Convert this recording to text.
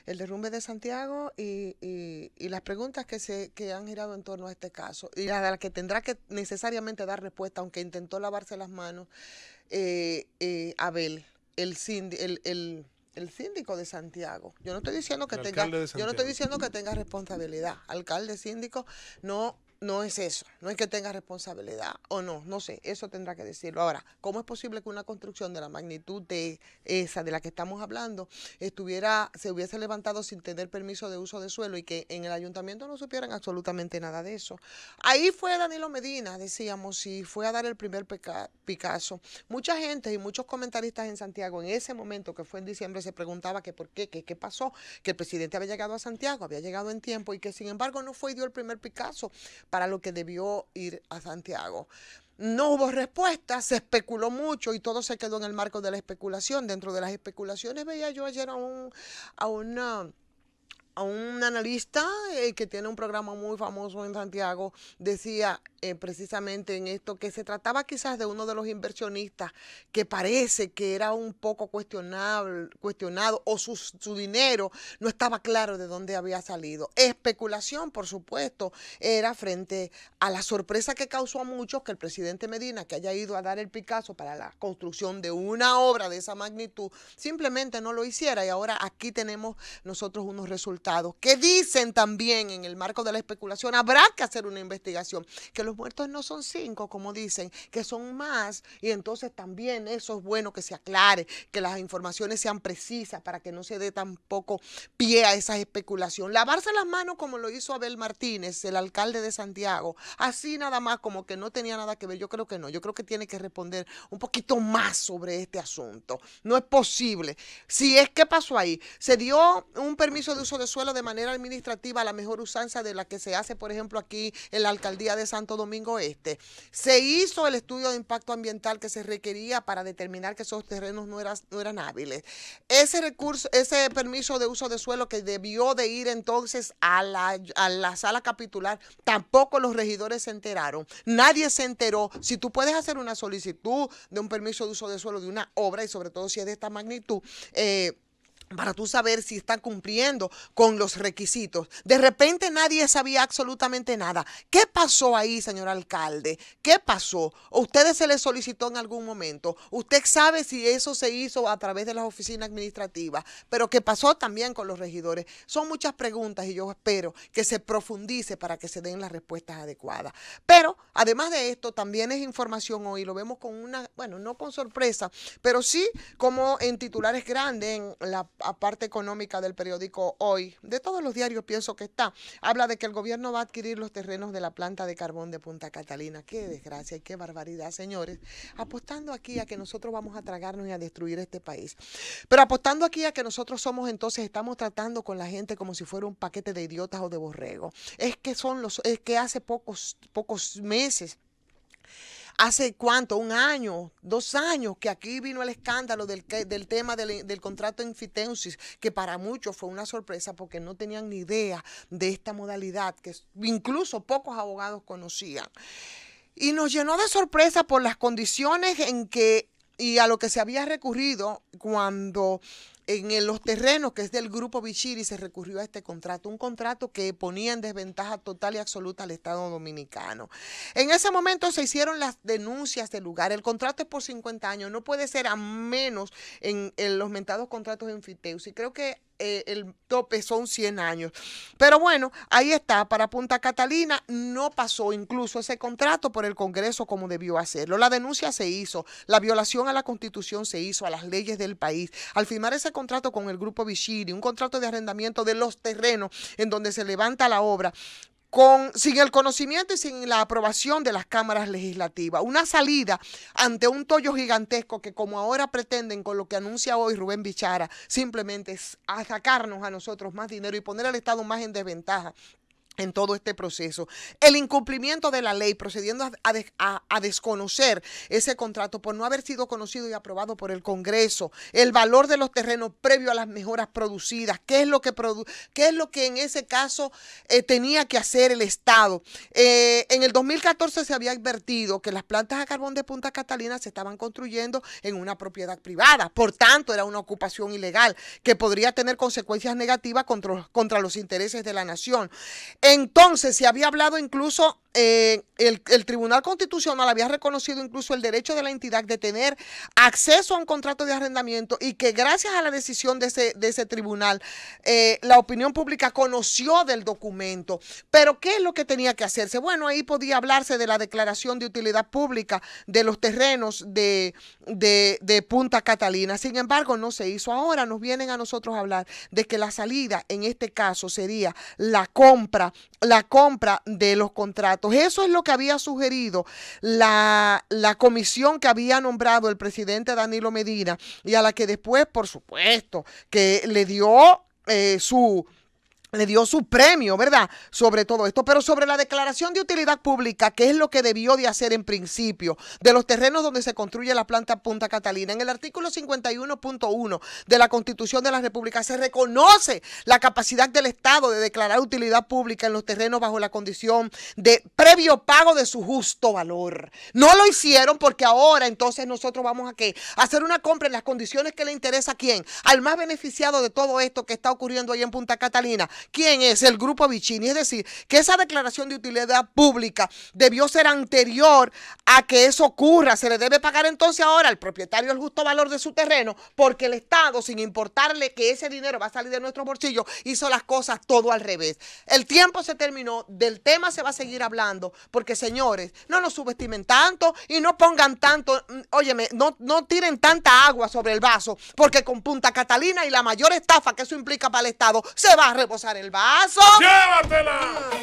el derrumbe de Santiago y las preguntas que han girado en torno a este caso y a la que tendrá que necesariamente dar respuesta, aunque intentó lavarse las manos, Abel, el síndico de Santiago. El alcalde de Yo no estoy Santiago. diciendo que tenga responsabilidad. Alcalde, síndico, no, no es eso. No es que tenga responsabilidad o no, no sé, eso tendrá que decirlo. Ahora, ¿cómo es posible que una construcción de la magnitud de esa de la que estamos hablando se hubiese levantado sin tener permiso de uso de suelo y que en el ayuntamiento no supieran absolutamente nada de eso? Ahí fue Danilo Medina, decíamos, y fue a dar el primer Picasso. Mucha gente y muchos comentaristas en Santiago en ese momento, que fue en diciembre, se preguntaba que por qué, que qué pasó, que el presidente había llegado a Santiago, había llegado en tiempo y que sin embargo no fue y dio el primer Picasso para lo que debió ir a Santiago. No hubo respuesta, se especuló mucho y todo se quedó en el marco de la especulación. Dentro de las especulaciones veía yo ayer a una a un analista que tiene un programa muy famoso en Santiago, decía precisamente en esto que se trataba quizás de uno de los inversionistas que parece que era un poco cuestionado o su dinero no estaba claro de dónde había salido. Especulación, por supuesto, era frente a la sorpresa que causó a muchos que el presidente Medina, que haya ido a dar el Picasso para la construcción de una obra de esa magnitud, simplemente no lo hiciera y ahora aquí tenemos nosotros unos resultados que dicen también en el marco de la especulación, habrá que hacer una investigación, que los muertos no son 5, como dicen, que son más, y entonces también eso es bueno que se aclare, que las informaciones sean precisas para que no se dé tampoco pie a esa especulación. Lavarse las manos como lo hizo Abel Martínez, el alcalde de Santiago, así nada más como que no tenía nada que ver, yo creo que no, yo creo que tiene que responder un poquito más sobre este asunto. No es posible. Si es que pasó ahí, se dio un permiso de uso de suelo de manera administrativa a la mejor usanza de la que se hace, por ejemplo, aquí en la alcaldía de Santo Domingo Este. Se hizo el estudio de impacto ambiental que se requería para determinar que esos terrenos no eran hábiles. Ese recurso, ese permiso de uso de suelo que debió de ir entonces a la sala capitular, tampoco los regidores se enteraron. Nadie se enteró. Si tú puedes hacer una solicitud de un permiso de uso de suelo de una obra y sobre todo si es de esta magnitud, para tú saber si están cumpliendo con los requisitos. De repente nadie sabía absolutamente nada. ¿Qué pasó ahí, señor alcalde? ¿Qué pasó? ¿O ustedes se les solicitó en algún momento? Usted sabe si eso se hizo a través de las oficinas administrativas, pero ¿qué pasó también con los regidores? Son muchas preguntas y yo espero que se profundice para que se den las respuestas adecuadas. Pero, además de esto, también es información hoy, lo vemos con una, bueno, no con sorpresa, pero sí como en titulares grandes, en la parte económica del periódico Hoy, de todos los diarios pienso que está, habla de que el gobierno va a adquirir los terrenos de la planta de carbón de Punta Catalina. Qué desgracia y qué barbaridad, señores. Apostando aquí a que nosotros vamos a tragarnos y a destruir este país. Pero apostando aquí a que nosotros somos entonces, estamos tratando con la gente como si fuera un paquete de idiotas o de borrego. Es que hace pocos meses. ¿Hace cuánto? Un año, 2 años, que aquí vino el escándalo del tema del contrato en Fiteusis, que para muchos fue una sorpresa porque no tenían ni idea de esta modalidad, que incluso pocos abogados conocían. Y nos llenó de sorpresa por las condiciones en que y a lo que se había recurrido cuando los terrenos que es del grupo Bichiri se recurrió a este contrato, un contrato que ponía en desventaja total y absoluta al Estado Dominicano. En ese momento se hicieron las denuncias del lugar, el contrato es por 50 años, no puede ser a menos en los mentados contratos en Fiteus y creo que el tope son 100 años. Pero bueno, ahí está, para Punta Catalina no pasó incluso ese contrato por el Congreso como debió hacerlo. La denuncia se hizo, la violación a la Constitución se hizo, a las leyes del país. Al firmar ese contrato con el Grupo Bichiri, un contrato de arrendamiento de los terrenos en donde se levanta la obra, sin el conocimiento y sin la aprobación de las cámaras legislativas. Una salida ante un tollo gigantesco que como ahora pretenden con lo que anuncia hoy Rubén Bichara, simplemente es a sacarnos a nosotros más dinero y poner al Estado más en desventaja. en todo este proceso. El incumplimiento de la ley, procediendo a desconocer ese contrato por no haber sido conocido y aprobado por el Congreso, el valor de los terrenos previo a las mejoras producidas, qué es lo que en ese caso tenía que hacer el Estado. En el 2014 se había advertido que las plantas a carbón de Punta Catalina se estaban construyendo en una propiedad privada, por tanto era una ocupación ilegal que podría tener consecuencias negativas contra los intereses de la nación. Entonces, se había hablado incluso, el Tribunal Constitucional había reconocido incluso el derecho de la entidad de tener acceso a un contrato de arrendamiento y que gracias a la decisión de ese tribunal, la opinión pública conoció del documento. Pero, ¿qué es lo que tenía que hacerse? Bueno, ahí podía hablarse de la declaración de utilidad pública de los terrenos de Punta Catalina. Sin embargo, no se hizo. Ahora nos vienen a nosotros a hablar de que la salida en este caso sería la compra de los contratos. Eso es lo que había sugerido la comisión que había nombrado el presidente Danilo Medina y a la que después, por supuesto, que le dio su premio, ¿verdad? Sobre todo esto, pero sobre la declaración de utilidad pública, que es lo que debió de hacer en principio, de los terrenos donde se construye la planta Punta Catalina. En el artículo 51.1 de la Constitución de la República se reconoce la capacidad del Estado de declarar utilidad pública en los terrenos bajo la condición de previo pago de su justo valor. No lo hicieron porque ahora entonces nosotros vamos a hacer una compra en las condiciones que le interesa a quién, al más beneficiado de todo esto que está ocurriendo ahí en Punta Catalina. ¿Quién es? El Grupo Vicini. Es decir, que esa declaración de utilidad pública debió ser anterior a que eso ocurra. Se le debe pagar entonces ahora al propietario el justo valor de su terreno porque el Estado, sin importarle que ese dinero va a salir de nuestro bolsillo, hizo las cosas todo al revés. El tiempo se terminó, del tema se va a seguir hablando porque, señores, no nos subestimen tanto y no pongan tanto, óyeme, no tiren tanta agua sobre el vaso porque con Punta Catalina y la mayor estafa que eso implica para el Estado, se va a reposar el vaso. ¡Llévatela!